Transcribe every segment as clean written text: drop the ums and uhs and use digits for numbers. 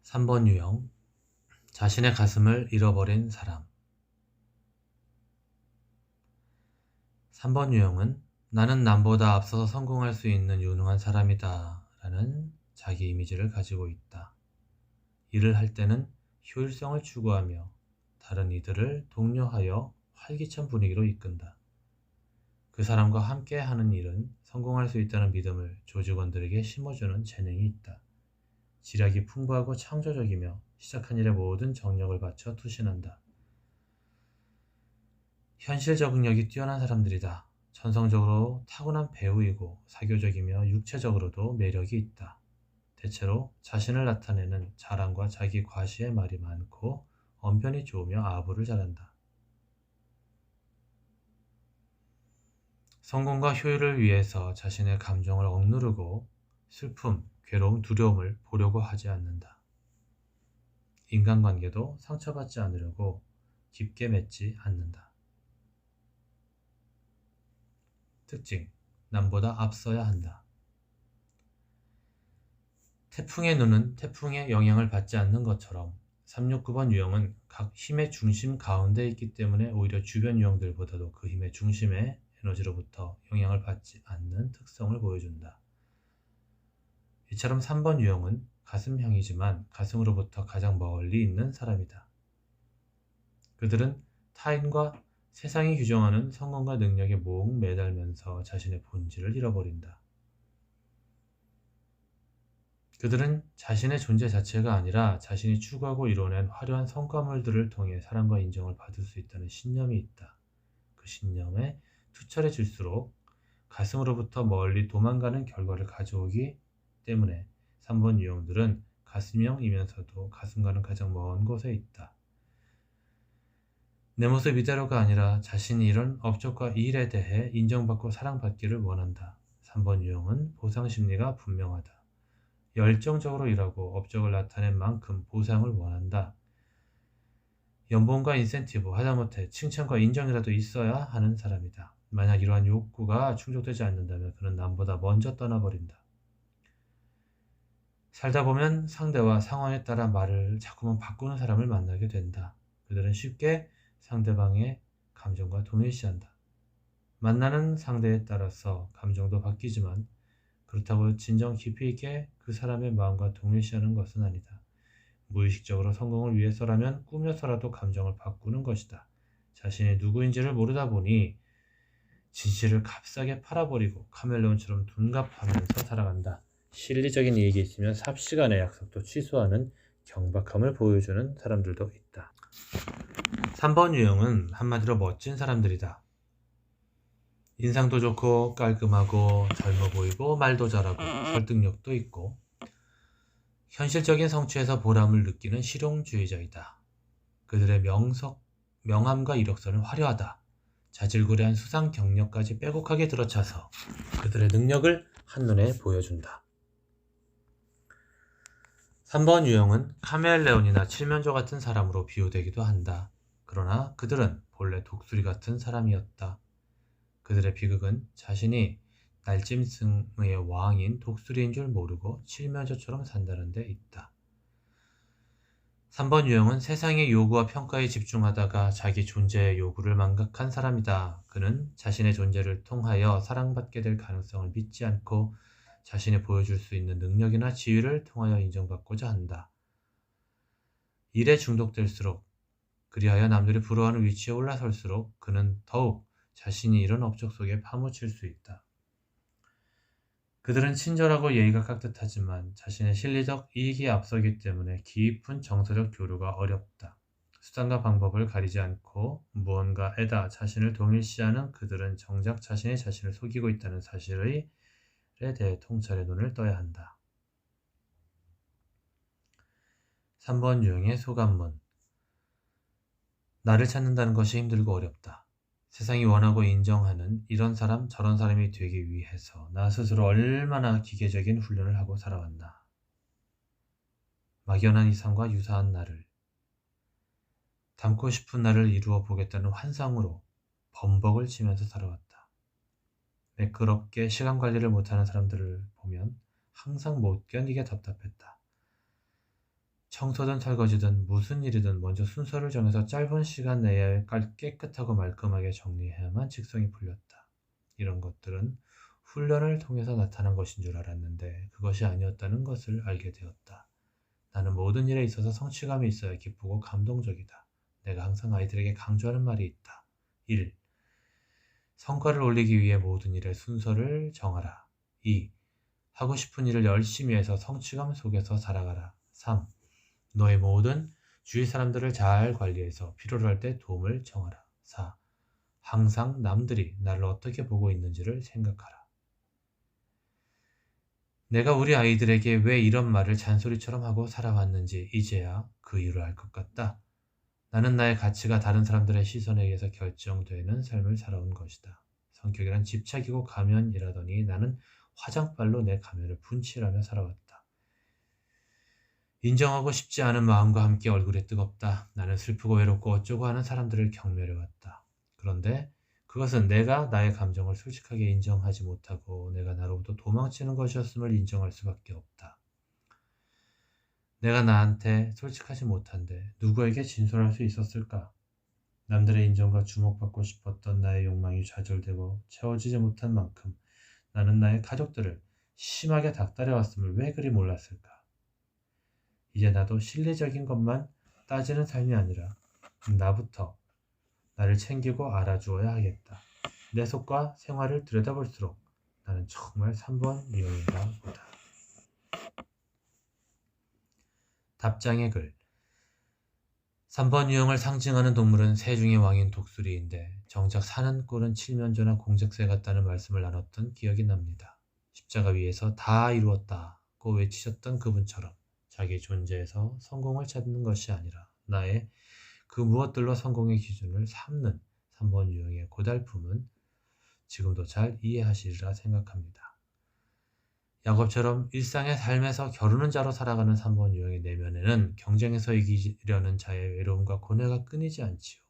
3번 유형, 자신의 가슴을 잃어버린 사람. 3번 유형은 나는 남보다 앞서서 성공할 수 있는 유능한 사람이다 라는 자기 이미지를 가지고 있다. 일을 할 때는 효율성을 추구하며 다른 이들을 독려하여 활기찬 분위기로 이끈다. 그 사람과 함께 하는 일은 성공할 수 있다는 믿음을 조직원들에게 심어주는 재능이 있다. 지략이 풍부하고 창조적이며 시작한 일에 모든 정력을 바쳐 투신한다. 현실 적응력이 뛰어난 사람들이다. 천성적으로 타고난 배우이고 사교적이며 육체적으로도 매력이 있다. 대체로 자신을 나타내는 자랑과 자기 과시의 말이 많고 언변이 좋으며 아부를 잘한다. 성공과 효율을 위해서 자신의 감정을 억누르고 슬픔, 괴로움, 두려움을 보려고 하지 않는다. 인간관계도 상처받지 않으려고 깊게 맺지 않는다. 특징, 남보다 앞서야 한다. 태풍의 눈은 태풍의 영향을 받지 않는 것처럼 369번 유형은 각 힘의 중심 가운데 있기 때문에 오히려 주변 유형들보다도 그 힘의 중심의 에너지로부터 영향을 받지 않는 특성을 보여준다. 이처럼 3번 유형은 가슴형이지만 가슴으로부터 가장 멀리 있는 사람이다. 그들은 타인과 세상이 규정하는 성공과 능력에 목 매달면서 자신의 본질을 잃어버린다. 그들은 자신의 존재 자체가 아니라 자신이 추구하고 이뤄낸 화려한 성과물들을 통해 사랑과 인정을 받을 수 있다는 신념이 있다. 그 신념에 투철해질수록 가슴으로부터 멀리 도망가는 결과를 가져오기 때문에 3번 유형들은 가슴형이면서도 가슴과는 가장 먼 곳에 있다. 내 모습 이대로가 아니라 자신이 이런 업적과 일에 대해 인정받고 사랑받기를 원한다. 3번 유형은 보상심리가 분명하다. 열정적으로 일하고 업적을 나타낸 만큼 보상을 원한다. 연봉과 인센티브, 하다못해 칭찬과 인정이라도 있어야 하는 사람이다. 만약 이러한 욕구가 충족되지 않는다면 그는 남보다 먼저 떠나버린다. 살다 보면 상대와 상황에 따라 말을 자꾸만 바꾸는 사람을 만나게 된다. 그들은 쉽게 상대방의 감정과 동일시한다. 만나는 상대에 따라서 감정도 바뀌지만 그렇다고 진정 깊이 있게 그 사람의 마음과 동일시하는 것은 아니다. 무의식적으로 성공을 위해서라면 꾸며서라도 감정을 바꾸는 것이다. 자신이 누구인지를 모르다 보니 진실을 값싸게 팔아버리고 카멜레온처럼 둔갑하면서 살아간다. 실리적인 이익이 있으면 삽시간의 약속도 취소하는 경박함을 보여주는 사람들도 있다. 3번 유형은 한마디로 멋진 사람들이다. 인상도 좋고 깔끔하고 젊어 보이고 말도 잘하고 설득력도 있고 현실적인 성취에서 보람을 느끼는 실용주의자이다. 그들의 명함과 이력서는 화려하다. 자질구레한 수상 경력까지 빼곡하게 들어차서 그들의 능력을 한눈에 보여준다. 3번 유형은 카멜레온이나 칠면조 같은 사람으로 비유되기도 한다. 그러나 그들은 본래 독수리 같은 사람이었다. 그들의 비극은 자신이 날짐승의 왕인 독수리인 줄 모르고 칠면조처럼 산다는 데 있다. 3번 유형은 세상의 요구와 평가에 집중하다가 자기 존재의 요구를 망각한 사람이다. 그는 자신의 존재를 통하여 사랑받게 될 가능성을 믿지 않고 자신이 보여줄 수 있는 능력이나 지위를 통하여 인정받고자 한다. 일에 중독될수록 그리하여 남들이 부러워하는 위치에 올라설수록 그는 더욱 자신이 이런 업적 속에 파묻힐 수 있다. 그들은 친절하고 예의가 깍듯하지만 자신의 실리적 이익이 앞서기 때문에 깊은 정서적 교류가 어렵다. 수단과 방법을 가리지 않고 무언가에다 자신을 동일시하는 그들은 정작 자신이 자신을 속이고 있다는 사실에 대해 통찰의 눈을 떠야 한다. 3번 유형의 소감문. 나를 찾는다는 것이 힘들고 어렵다. 세상이 원하고 인정하는 이런 사람 저런 사람이 되기 위해서 나 스스로 얼마나 기계적인 훈련을 하고 살아왔나. 막연한 이상과 유사한 나를, 닮고 싶은 나를 이루어 보겠다는 환상으로 범벅을 치면서 살아왔다. 매끄럽게 시간 관리를 못하는 사람들을 보면 항상 못 견디게 답답했다. 청소든 설거지든 무슨 일이든 먼저 순서를 정해서 짧은 시간 내에 깨끗하고 말끔하게 정리해야만 직성이 풀렸다. 이런 것들은 훈련을 통해서 나타난 것인 줄 알았는데 그것이 아니었다는 것을 알게 되었다. 나는 모든 일에 있어서 성취감이 있어야 기쁘고 감동적이다. 내가 항상 아이들에게 강조하는 말이 있다. 1. 성과를 올리기 위해 모든 일의 순서를 정하라. 2. 하고 싶은 일을 열심히 해서 성취감 속에서 살아가라. 3. 너의 모든 주위 사람들을 잘 관리해서 필요로 할 때 도움을 청하라. 4. 항상 남들이 나를 어떻게 보고 있는지를 생각하라. 내가 우리 아이들에게 왜 이런 말을 잔소리처럼 하고 살아왔는지 이제야 그 이유를 알 것 같다. 나는 나의 가치가 다른 사람들의 시선에 의해서 결정되는 삶을 살아온 것이다. 성격이란 집착이고 가면이라더니 나는 화장빨로 내 가면을 분칠하며 살아왔다. 인정하고 싶지 않은 마음과 함께 얼굴이 뜨겁다. 나는 슬프고 외롭고 어쩌고 하는 사람들을 경멸해왔다. 그런데 그것은 내가 나의 감정을 솔직하게 인정하지 못하고 내가 나로부터 도망치는 것이었음을 인정할 수밖에 없다. 내가 나한테 솔직하지 못한데 누구에게 진솔할 수 있었을까? 남들의 인정과 주목받고 싶었던 나의 욕망이 좌절되고 채워지지 못한 만큼 나는 나의 가족들을 심하게 닥달해왔음을 왜 그리 몰랐을까? 이제 나도 실리적인 것만 따지는 삶이 아니라 나부터 나를 챙기고 알아주어야 하겠다. 내 속과 생활을 들여다볼수록 나는 정말 3번 유형인가 보다. 답장의 글. 3번 유형을 상징하는 동물은 새 중의 왕인 독수리인데 정작 사는 꼴은 칠면조나 공작새 같다는 말씀을 나눴던 기억이 납니다. 십자가 위에서 다 이루었다고 외치셨던 그분처럼 자기 존재에서 성공을 찾는 것이 아니라 나의 그 무엇들로 성공의 기준을 삼는 3번 유형의 고달픔은 지금도 잘 이해하시리라 생각합니다. 야곱처럼 일상의 삶에서 겨루는 자로 살아가는 3번 유형의 내면에는 경쟁에서 이기려는 자의 외로움과 고뇌가 끊이지 않지요.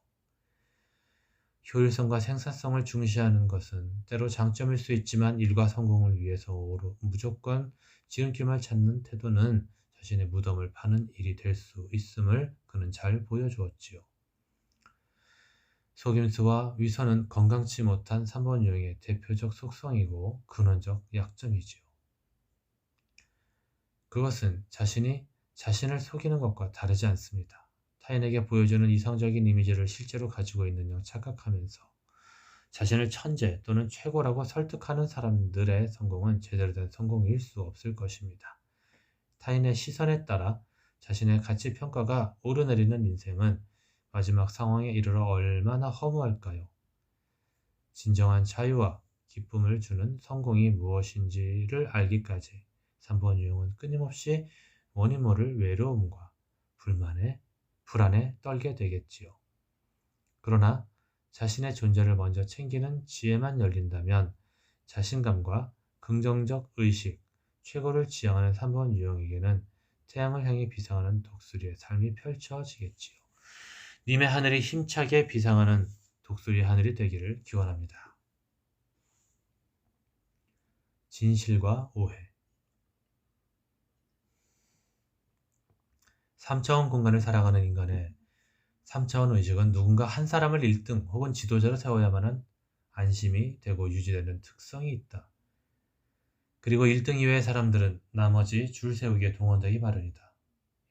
효율성과 생산성을 중시하는 것은 때로 장점일 수 있지만 일과 성공을 위해서 무조건 지름길만 찾는 태도는 자신의 무덤을 파는 일이 될 수 있음을 그는 잘 보여주었지요. 속임수와 위선은 건강치 못한 3번 유형의 대표적 속성이고 근원적 약점이지요. 그것은 자신이 자신을 속이는 것과 다르지 않습니다. 타인에게 보여주는 이상적인 이미지를 실제로 가지고 있는 양 착각하면서 자신을 천재 또는 최고라고 설득하는 사람들의 성공은 제대로 된 성공일 수 없을 것입니다. 타인의 시선에 따라 자신의 가치 평가가 오르내리는 인생은 마지막 상황에 이르러 얼마나 허무할까요? 진정한 자유와 기쁨을 주는 성공이 무엇인지를 알기까지 3번 유형은 끊임없이 원인 모를 외로움과 불안에 떨게 되겠지요. 그러나 자신의 존재를 먼저 챙기는 지혜만 열린다면 자신감과 긍정적 의식, 최고를 지향하는 3번 유형에게는 태양을 향해 비상하는 독수리의 삶이 펼쳐지겠지요. 님의 하늘이 힘차게 비상하는 독수리 하늘이 되기를 기원합니다. 진실과 오해. 3차원 공간을 살아가는 인간의 3차원 의식은 누군가 한 사람을 1등 혹은 지도자로 세워야만 안심이 되고 유지되는 특성이 있다. 그리고 1등 이외의 사람들은 나머지 줄 세우기에 동원되기 마련이다.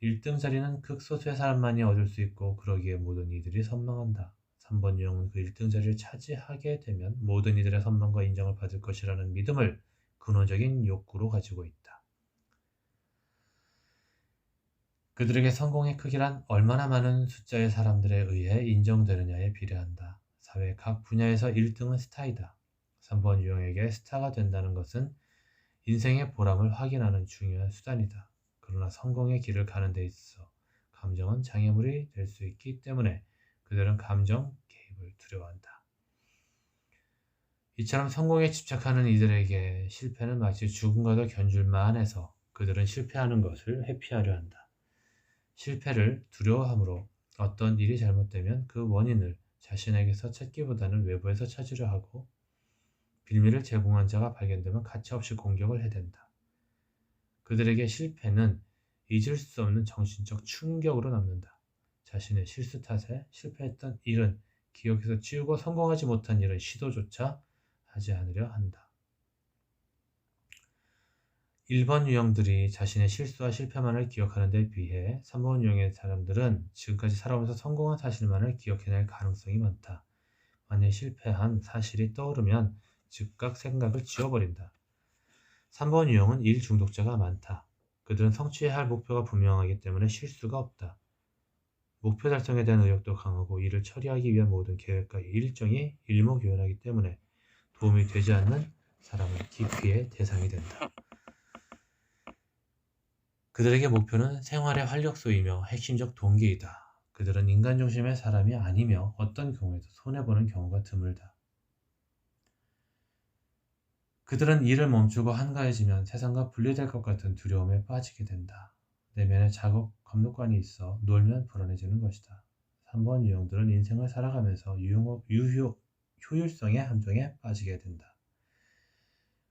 1등 자리는 극소수의 사람만이 얻을 수 있고 그러기에 모든 이들이 선망한다. 3번 유형은 그 1등 자리를 차지하게 되면 모든 이들의 선망과 인정을 받을 것이라는 믿음을 근원적인 욕구로 가지고 있다. 그들에게 성공의 크기란 얼마나 많은 숫자의 사람들에 의해 인정되느냐에 비례한다. 사회 각 분야에서 1등은 스타이다. 3번 유형에게 스타가 된다는 것은 인생의 보람을 확인하는 중요한 수단이다. 그러나 성공의 길을 가는 데 있어 감정은 장애물이 될 수 있기 때문에 그들은 감정 개입을 두려워한다. 이처럼 성공에 집착하는 이들에게 실패는 마치 죽음과도 견줄만 해서 그들은 실패하는 것을 회피하려 한다. 실패를 두려워하므로 어떤 일이 잘못되면 그 원인을 자신에게서 찾기보다는 외부에서 찾으려 하고 빌미를 제공한 자가 발견되면 가차없이 공격을 해댄다. 그들에게 실패는 잊을 수 없는 정신적 충격으로 남는다. 자신의 실수 탓에 실패했던 일은 기억해서 지우고 성공하지 못한 일은 시도조차 하지 않으려 한다. 1번 유형들이 자신의 실수와 실패만을 기억하는 데 비해 3번 유형의 사람들은 지금까지 살아오면서 성공한 사실만을 기억해낼 가능성이 많다. 만약 실패한 사실이 떠오르면 즉각 생각을 지워버린다. 3번 유형은 일 중독자가 많다. 그들은 성취해야 할 목표가 분명하기 때문에 실수가 없다. 목표 달성에 대한 의욕도 강하고 이를 처리하기 위한 모든 계획과 일정이 일목요연하기 때문에 도움이 되지 않는 사람은 기피의 대상이 된다. 그들에게 목표는 생활의 활력소이며 핵심적 동기이다. 그들은 인간 중심의 사람이 아니며 어떤 경우에도 손해보는 경우가 드물다. 그들은 일을 멈추고 한가해지면 세상과 분리될 것 같은 두려움에 빠지게 된다. 내면에 작업, 감독관이 있어 놀면 불안해지는 것이다. 3번 유형들은 인생을 살아가면서 효율성의 함정에 빠지게 된다.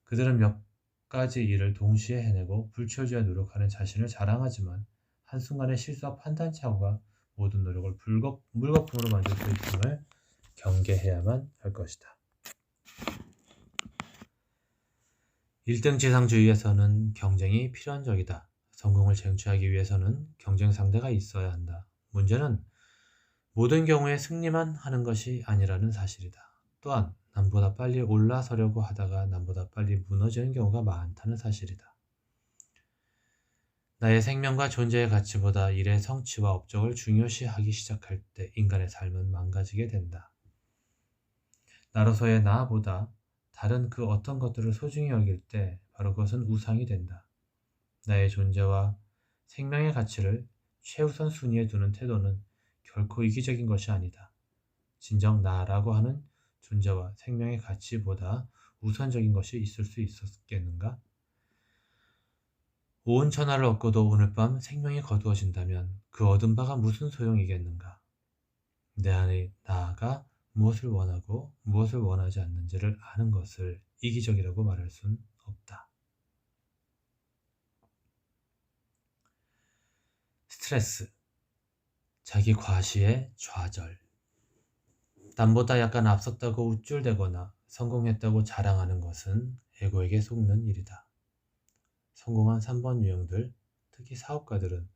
그들은 몇 가지 일을 동시에 해내고 불철주야 노력하는 자신을 자랑하지만 한순간의 실수와 판단착오가 모든 노력을 물거품으로 만들 수 있음을 경계해야만 할 것이다. 1등 지상주의에서는 경쟁이 필연적이다. 성공을 쟁취하기 위해서는 경쟁 상대가 있어야 한다. 문제는 모든 경우에 승리만 하는 것이 아니라는 사실이다. 또한 남보다 빨리 올라서려고 하다가 남보다 빨리 무너지는 경우가 많다는 사실이다. 나의 생명과 존재의 가치보다 일의 성취와 업적을 중요시하기 시작할 때 인간의 삶은 망가지게 된다. 나로서의 나보다 다른 그 어떤 것들을 소중히 여길 때 바로 그것은 우상이 된다. 나의 존재와 생명의 가치를 최우선 순위에 두는 태도는 결코 이기적인 것이 아니다. 진정 나라고 하는 존재와 생명의 가치보다 우선적인 것이 있을 수 있었겠는가? 온 천하를 얻고도 오늘 밤 생명이 거두어진다면 그 얻은 바가 무슨 소용이겠는가? 내 안의 나가 무엇을 원하고 무엇을 원하지 않는지를 아는 것을 이기적이라고 말할 순 없다. 스트레스, 자기 과시의 좌절. 남보다 약간 앞섰다고 우쭐대거나 성공했다고 자랑하는 것은 에고에게 속는 일이다. 성공한 3번 유형들, 특히 사업가들은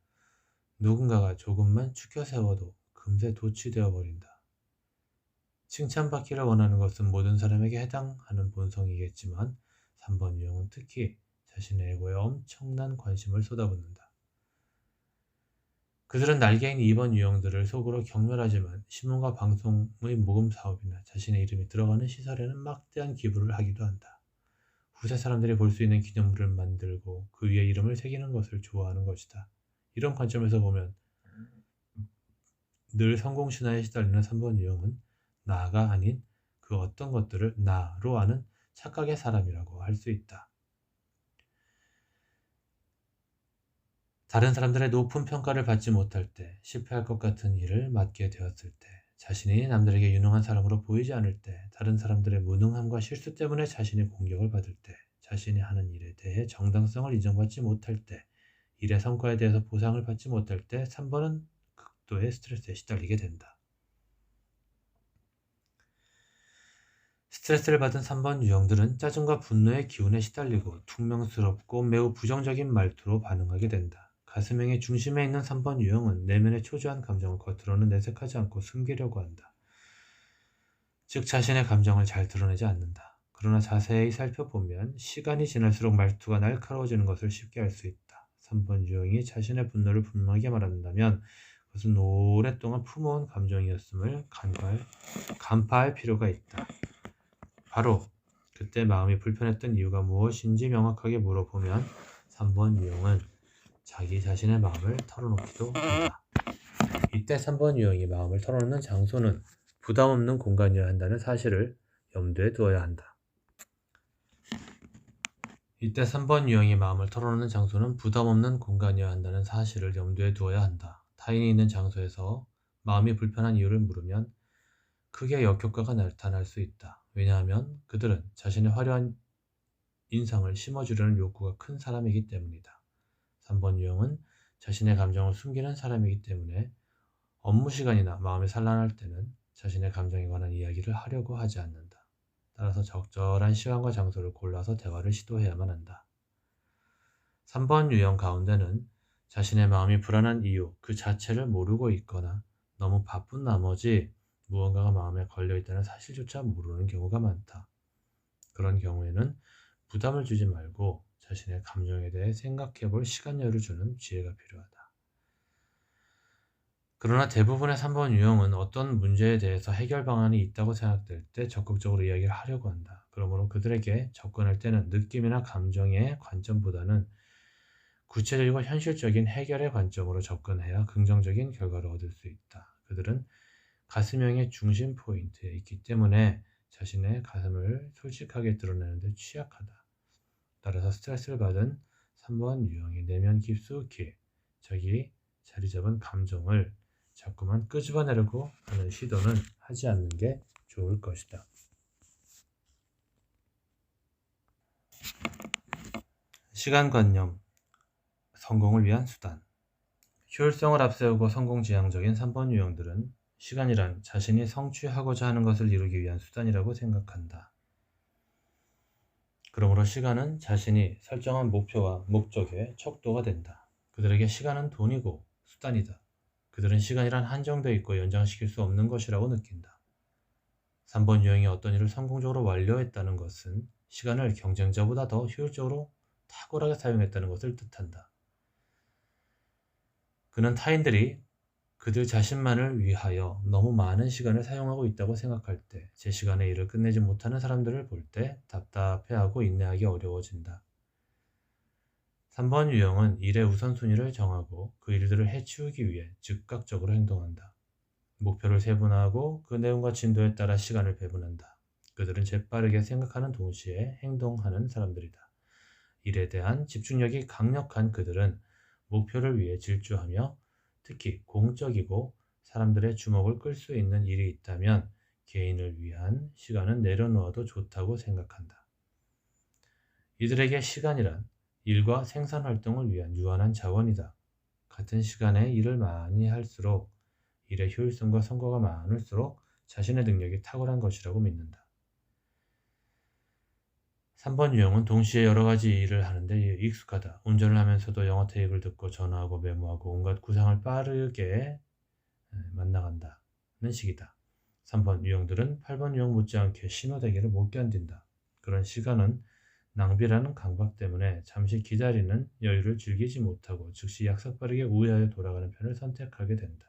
누군가가 조금만 축혀 세워도 금세 도취되어 버린다. 칭찬받기를 원하는 것은 모든 사람에게 해당하는 본성이겠지만 3번 유형은 특히 자신의 에고에 엄청난 관심을 쏟아붓는다. 그들은 날개인 2번 유형들을 속으로 경멸하지만 신문과 방송의 모금 사업이나 자신의 이름이 들어가는 시설에는 막대한 기부를 하기도 한다. 후세 사람들이 볼 수 있는 기념물을 만들고 그 위에 이름을 새기는 것을 좋아하는 것이다. 이런 관점에서 보면 늘 성공신화에 시달리는 3번 유형은 나가 아닌 그 어떤 것들을 나로 아는 착각의 사람이라고 할 수 있다. 다른 사람들의 높은 평가를 받지 못할 때, 실패할 것 같은 일을 맡게 되었을 때, 자신이 남들에게 유능한 사람으로 보이지 않을 때, 다른 사람들의 무능함과 실수 때문에 자신이 공격을 받을 때, 자신이 하는 일에 대해 정당성을 인정받지 못할 때, 일의 성과에 대해서 보상을 받지 못할 때 3번은 극도의 스트레스에 시달리게 된다. 스트레스를 받은 3번 유형들은 짜증과 분노의 기운에 시달리고 퉁명스럽고 매우 부정적인 말투로 반응하게 된다. 가슴행의 중심에 있는 3번 유형은 내면의 초조한 감정을 겉으로는 내색하지 않고 숨기려고 한다. 즉 자신의 감정을 잘 드러내지 않는다. 그러나 자세히 살펴보면 시간이 지날수록 말투가 날카로워지는 것을 쉽게 알 수 있다. 3번 유형이 자신의 분노를 분명하게 말한다면 그것은 오랫동안 품어온 감정이었음을 간파할 필요가 있다. 바로 그때 마음이 불편했던 이유가 무엇인지 명확하게 물어보면 3번 유형은 자기 자신의 마음을 털어놓기도 한다. 이때 3번 유형이 마음을 털어놓는 장소는 부담 없는 공간이어야 한다는 사실을 염두에 두어야 한다. 이때 3번 유형이 마음을 털어놓는 장소는 부담 없는 공간이어야 한다는 사실을 염두에 두어야 한다. 타인이 있는 장소에서 마음이 불편한 이유를 물으면 크게 역효과가 나타날 수 있다. 왜냐하면 그들은 자신의 화려한 인상을 심어주려는 욕구가 큰 사람이기 때문이다. 3번 유형은 자신의 감정을 숨기는 사람이기 때문에 업무 시간이나 마음이 산란할 때는 자신의 감정에 관한 이야기를 하려고 하지 않는다. 따라서 적절한 시간과 장소를 골라서 대화를 시도해야만 한다. 3번 유형 가운데는 자신의 마음이 불안한 이유 그 자체를 모르고 있거나 너무 바쁜 나머지 무언가가 마음에 걸려 있다는 사실조차 모르는 경우가 많다. 그런 경우에는 부담을 주지 말고 자신의 감정에 대해 생각해 볼 시간여를 주는 지혜가 필요하다. 그러나 대부분의 3번 유형은 어떤 문제에 대해서 해결 방안이 있다고 생각될 때 적극적으로 이야기를 하려고 한다. 그러므로 그들에게 접근할 때는 느낌이나 감정의 관점보다는 구체적이고 현실적인 해결의 관점으로 접근해야 긍정적인 결과를 얻을 수 있다. 그들은 가슴형의 중심 포인트에 있기 때문에 자신의 가슴을 솔직하게 드러내는 데 취약하다. 따라서 스트레스를 받은 3번 유형의 내면 깊숙이 자기 자리 잡은 감정을 자꾸만 끄집어내려고 하는 시도는 하지 않는 게 좋을 것이다. 시간관념, 성공을 위한 수단. 효율성을 앞세우고 성공지향적인 3번 유형들은 시간이란 자신이 성취하고자 하는 것을 이루기 위한 수단이라고 생각한다. 그러므로 시간은 자신이 설정한 목표와 목적의 척도가 된다. 그들에게 시간은 돈이고 수단이다. 그들은 시간이란 한정되어 있고 연장시킬 수 없는 것이라고 느낀다. 3번 유형이 어떤 일을 성공적으로 완료했다는 것은 시간을 경쟁자보다 더 효율적으로 탁월하게 사용했다는 것을 뜻한다. 그는 타인들이 그들 자신만을 위하여 너무 많은 시간을 사용하고 있다고 생각할 때, 제 시간에 일을 끝내지 못하는 사람들을 볼 때 답답해하고 인내하기 어려워진다. 3번 유형은 일의 우선순위를 정하고 그 일들을 해치우기 위해 즉각적으로 행동한다. 목표를 세분화하고 그 내용과 진도에 따라 시간을 배분한다. 그들은 재빠르게 생각하는 동시에 행동하는 사람들이다. 일에 대한 집중력이 강력한 그들은 목표를 위해 질주하며 특히 공적이고 사람들의 주목을 끌 수 있는 일이 있다면 개인을 위한 시간은 내려놓아도 좋다고 생각한다. 이들에게 시간이란 일과 생산 활동을 위한 유한한 자원이다. 같은 시간에 일을 많이 할수록 일의 효율성과 성과가 많을수록 자신의 능력이 탁월한 것이라고 믿는다. 3번 유형은 동시에 여러 가지 일을 하는데 익숙하다. 운전을 하면서도 영어 테이프를 듣고 전화하고 메모하고 온갖 구상을 빠르게 만나간다는 식이다. 3번 유형들은 8번 유형 못지않게 신호대기를 못 견딘다. 그런 시간은 낭비라는 강박 때문에 잠시 기다리는 여유를 즐기지 못하고 즉시 약속 빠르게 우회하여 돌아가는 편을 선택하게 된다.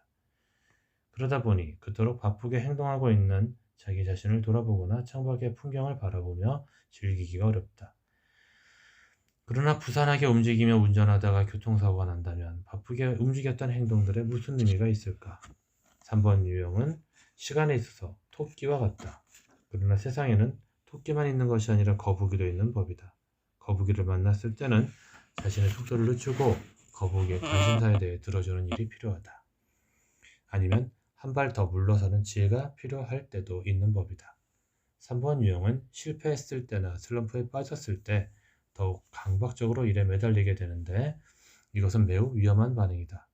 그러다 보니 그토록 바쁘게 행동하고 있는 자기 자신을 돌아보거나 창밖의 풍경을 바라보며 즐기기가 어렵다. 그러나 부산하게 움직이며 운전하다가 교통사고가 난다면 바쁘게 움직였던 행동들에 무슨 의미가 있을까? 3번 유형은 시간에 있어서 토끼와 같다. 그러나 세상에는 토끼만 있는 것이 아니라 거북이도 있는 법이다. 거북이를 만났을 때는 자신의 속도를 늦추고 거북이의 관심사에 대해 들어주는 일이 필요하다. 아니면 한 발 더 물러서는 지혜가 필요할 때도 있는 법이다. 3번 유형은 실패했을 때나 슬럼프에 빠졌을 때 더욱 강박적으로 일에 매달리게 되는데 이것은 매우 위험한 반응이다.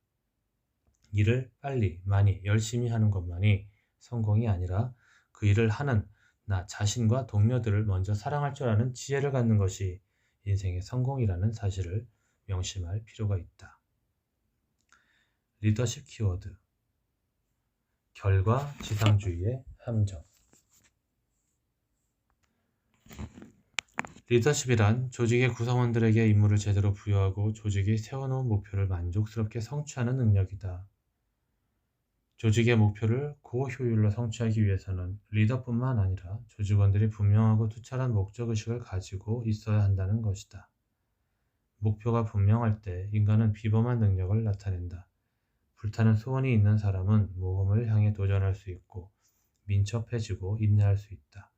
일을 빨리, 많이, 열심히 하는 것만이 성공이 아니라 그 일을 하는 나 자신과 동료들을 먼저 사랑할 줄 아는 지혜를 갖는 것이 인생의 성공이라는 사실을 명심할 필요가 있다. 리더십 키워드 결과 지상주의의 함정. 리더십이란 조직의 구성원들에게 임무를 제대로 부여하고 조직이 세워놓은 목표를 만족스럽게 성취하는 능력이다. 조직의 목표를 고효율로 성취하기 위해서는 리더뿐만 아니라 조직원들이 분명하고 투철한 목적의식을 가지고 있어야 한다는 것이다. 목표가 분명할 때 인간은 비범한 능력을 나타낸다. 불타는 소원이 있는 사람은 모험을 향해 도전할 수 있고 민첩해지고 인내할 수 있다.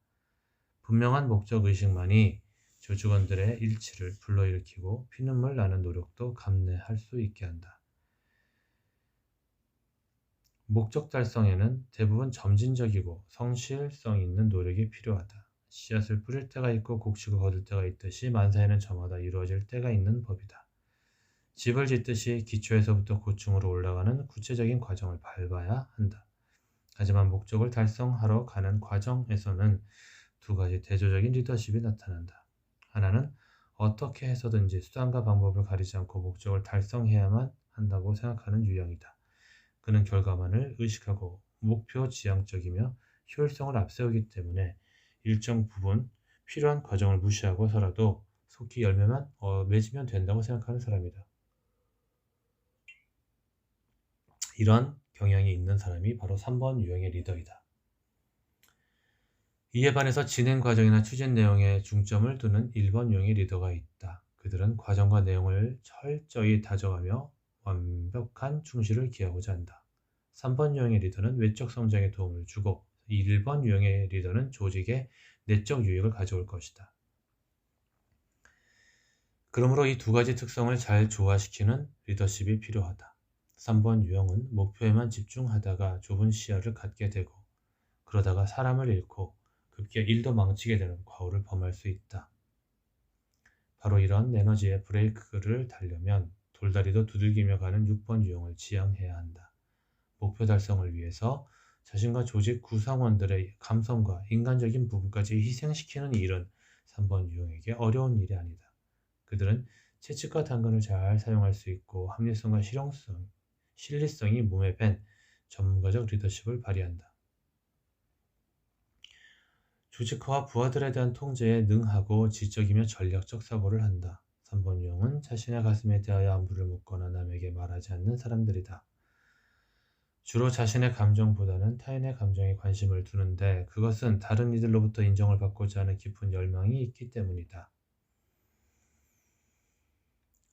분명한 목적의식만이 조직원들의 일치를 불러일으키고 피눈물 나는 노력도 감내할 수 있게 한다. 목적 달성에는 대부분 점진적이고 성실성 있는 노력이 필요하다. 씨앗을 뿌릴 때가 있고 곡식을 거둘 때가 있듯이 만사에는 저마다 이루어질 때가 있는 법이다. 집을 짓듯이 기초에서부터 고층으로 올라가는 구체적인 과정을 밟아야 한다. 하지만 목적을 달성하러 가는 과정에서는 두 가지 대조적인 리더십이 나타난다. 하나는 어떻게 해서든지 수단과 방법을 가리지 않고 목적을 달성해야만 한다고 생각하는 유형이다. 그는 결과만을 의식하고 목표 지향적이며 효율성을 앞세우기 때문에 일정 부분 필요한 과정을 무시하고서라도 속히 열매만 맺으면 된다고 생각하는 사람이다. 이런 경향이 있는 사람이 바로 3번 유형의 리더이다. 이에 반해서 진행 과정이나 추진 내용에 중점을 두는 1번 유형의 리더가 있다. 그들은 과정과 내용을 철저히 다져가며 완벽한 충실을 기하고자 한다. 3번 유형의 리더는 외적 성장에 도움을 주고 1번 유형의 리더는 조직에 내적 유익을 가져올 것이다. 그러므로 이 두 가지 특성을 잘 조화시키는 리더십이 필요하다. 3번 유형은 목표에만 집중하다가 좁은 시야를 갖게 되고 그러다가 사람을 잃고 급기야 일도 망치게 되는 과오를 범할 수 있다. 바로 이런 에너지의 브레이크를 달려면 돌다리도 두들기며 가는 6번 유형을 지향해야 한다. 목표 달성을 위해서 자신과 조직 구성원들의 감성과 인간적인 부분까지 희생시키는 일은 3번 유형에게 어려운 일이 아니다. 그들은 채찍과 당근을 잘 사용할 수 있고 합리성과 실리성이 몸에 밴 전문가적 리더십을 발휘한다. 조직화와 부하들에 대한 통제에 능하고 지적이며 전략적 사고를 한다. 3번 유형은 자신의 가슴에 대하여 안부를 묻거나 남에게 말하지 않는 사람들이다. 주로 자신의 감정보다는 타인의 감정에 관심을 두는데 그것은 다른 이들로부터 인정을 받고자 하는 깊은 열망이 있기 때문이다.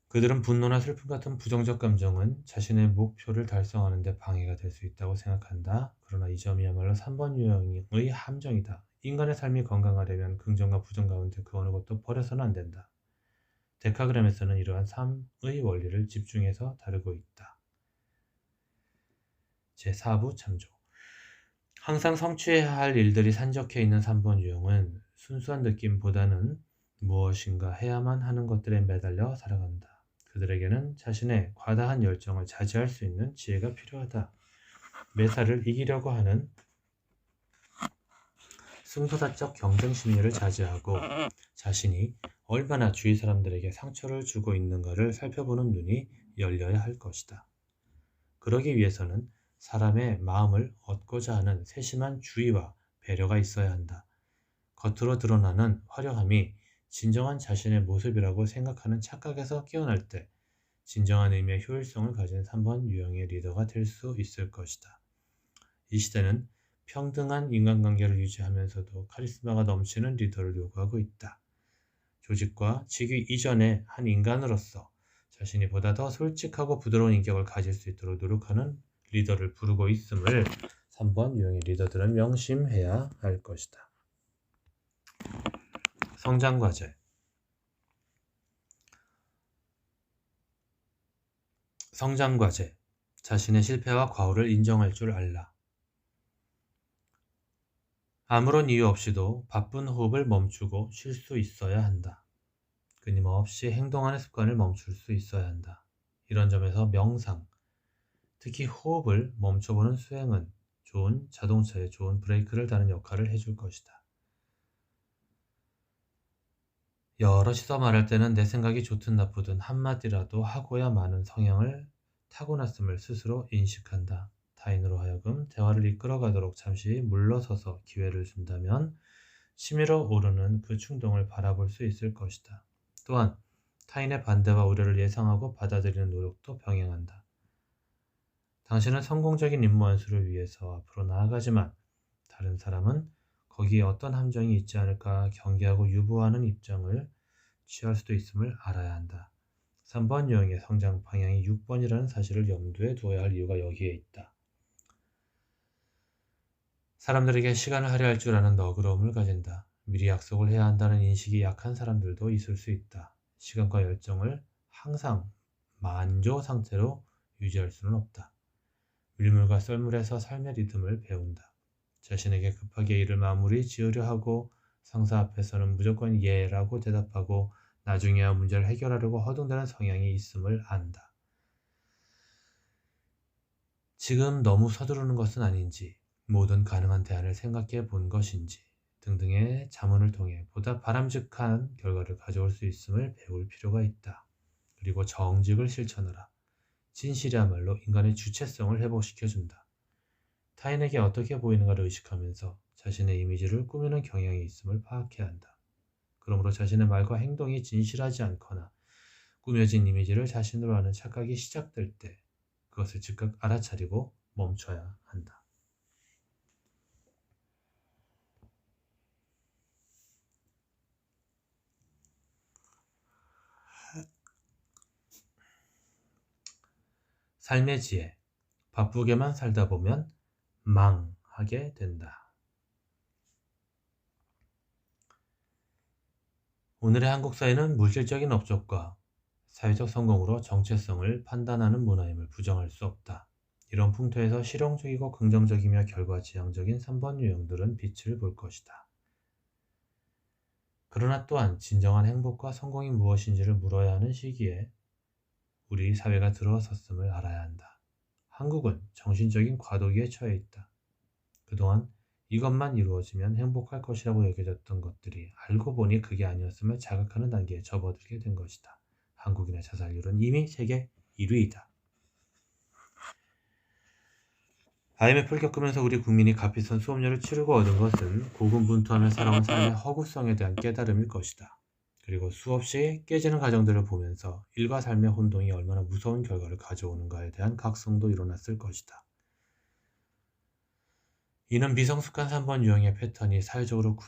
그들은 분노나 슬픔 같은 부정적 감정은 자신의 목표를 달성하는 데 방해가 될 수 있다고 생각한다. 그러나 이 점이야말로 3번 유형의 함정이다. 인간의 삶이 건강하려면 긍정과 부정 가운데 그 어느 것도 버려서는 안 된다. 데카그램에서는 이러한 3의 원리를 집중해서 다루고 있다. 제4부 참조. 항상 성취해야 할 일들이 산적해 있는 3번 유형은 순수한 느낌보다는 무엇인가 해야만 하는 것들에 매달려 살아간다. 그들에게는 자신의 과다한 열정을 자제할 수 있는 지혜가 필요하다. 매사를 이기려고 하는 승부사적 경쟁 심리를 자제하고 자신이 얼마나 주위 사람들에게 상처를 주고 있는가를 살펴보는 눈이 열려야 할 것이다. 그러기 위해서는 사람의 마음을 얻고자 하는 세심한 주의와 배려가 있어야 한다. 겉으로 드러나는 화려함이 진정한 자신의 모습이라고 생각하는 착각에서 깨어날 때 진정한 의미의 효율성을 가진 3번 유형의 리더가 될 수 있을 것이다. 이 시대는 평등한 인간관계를 유지하면서도 카리스마가 넘치는 리더를 요구하고 있다. 조직과 직위 이전의 한 인간으로서 자신이 보다 더 솔직하고 부드러운 인격을 가질 수 있도록 노력하는 리더를 부르고 있음을 3번 유형의 리더들은 명심해야 할 것이다. 성장과제. 성장과제. 자신의 실패와 과오를 인정할 줄 알라. 아무런 이유 없이도 바쁜 호흡을 멈추고 쉴 수 있어야 한다. 끊임없이 행동하는 습관을 멈출 수 있어야 한다. 이런 점에서 명상, 특히 호흡을 멈춰보는 수행은 좋은 자동차에 좋은 브레이크를 다는 역할을 해줄 것이다. 여럿이서 말할 때는 내 생각이 좋든 나쁘든 한마디라도 하고야 마는 성향을 타고났음을 스스로 인식한다. 타인으로 하여금 대화를 이끌어가도록 잠시 물러서서 기회를 준다면 치밀어 오르는 그 충동을 바라볼 수 있을 것이다. 또한 타인의 반대와 우려를 예상하고 받아들이는 노력도 병행한다. 당신은 성공적인 임무 완수를 위해서 앞으로 나아가지만 다른 사람은 거기에 어떤 함정이 있지 않을까 경계하고 유보하는 입장을 취할 수도 있음을 알아야 한다. 3번 유형의 성장 방향이 6번이라는 사실을 염두에 두어야 할 이유가 여기에 있다. 사람들에게 시간을 할애할 줄 아는 너그러움을 가진다. 미리 약속을 해야 한다는 인식이 약한 사람들도 있을 수 있다. 시간과 열정을 항상 만조 상태로 유지할 수는 없다. 밀물과 썰물에서 삶의 리듬을 배운다. 자신에게 급하게 일을 마무리 지으려 하고 상사 앞에서는 무조건 예라고 대답하고 나중에야 문제를 해결하려고 허둥대는 성향이 있음을 안다. 지금 너무 서두르는 것은 아닌지, 모든 가능한 대안을 생각해 본 것인지 등등의 자문을 통해 보다 바람직한 결과를 가져올 수 있음을 배울 필요가 있다. 그리고 정직을 실천하라. 진실이야말로 인간의 주체성을 회복시켜준다. 타인에게 어떻게 보이는가를 의식하면서 자신의 이미지를 꾸미는 경향이 있음을 파악해야 한다. 그러므로 자신의 말과 행동이 진실하지 않거나 꾸며진 이미지를 자신으로 하는 착각이 시작될 때 그것을 즉각 알아차리고 멈춰야 한다. 삶의 지혜. 바쁘게만 살다 보면 망하게 된다. 오늘의 한국 사회는 물질적인 업적과 사회적 성공으로 정체성을 판단하는 문화임을 부정할 수 없다. 이런 풍토에서 실용적이고 긍정적이며 결과지향적인 3번 유형들은 빛을 볼 것이다. 그러나 또한 진정한 행복과 성공이 무엇인지를 물어야 하는 시기에 우리 사회가 들어섰음을 알아야 한다. 한국은 정신적인 과도기에 처해 있다. 그동안 이것만 이루어지면 행복할 것이라고 여겨졌던 것들이 알고 보니 그게 아니었음을 자각하는 단계에 접어들게 된 것이다. 한국인의 자살률은 이미 세계 1위이다. IMF를 겪으면서 우리 국민이 값비싼 수업료를 치르고 얻은 것은 고군분투하며 살아온 삶의 허구성에 대한 깨달음일 것이다. 그리고 수없이 깨지는 가정들을 보면서 일과 삶의 혼동이 얼마나 무서운 결과를 가져오는가에 대한 각성도 일어났을 것이다. 이는 비성숙한 3번 유형의 패턴이 사회적으로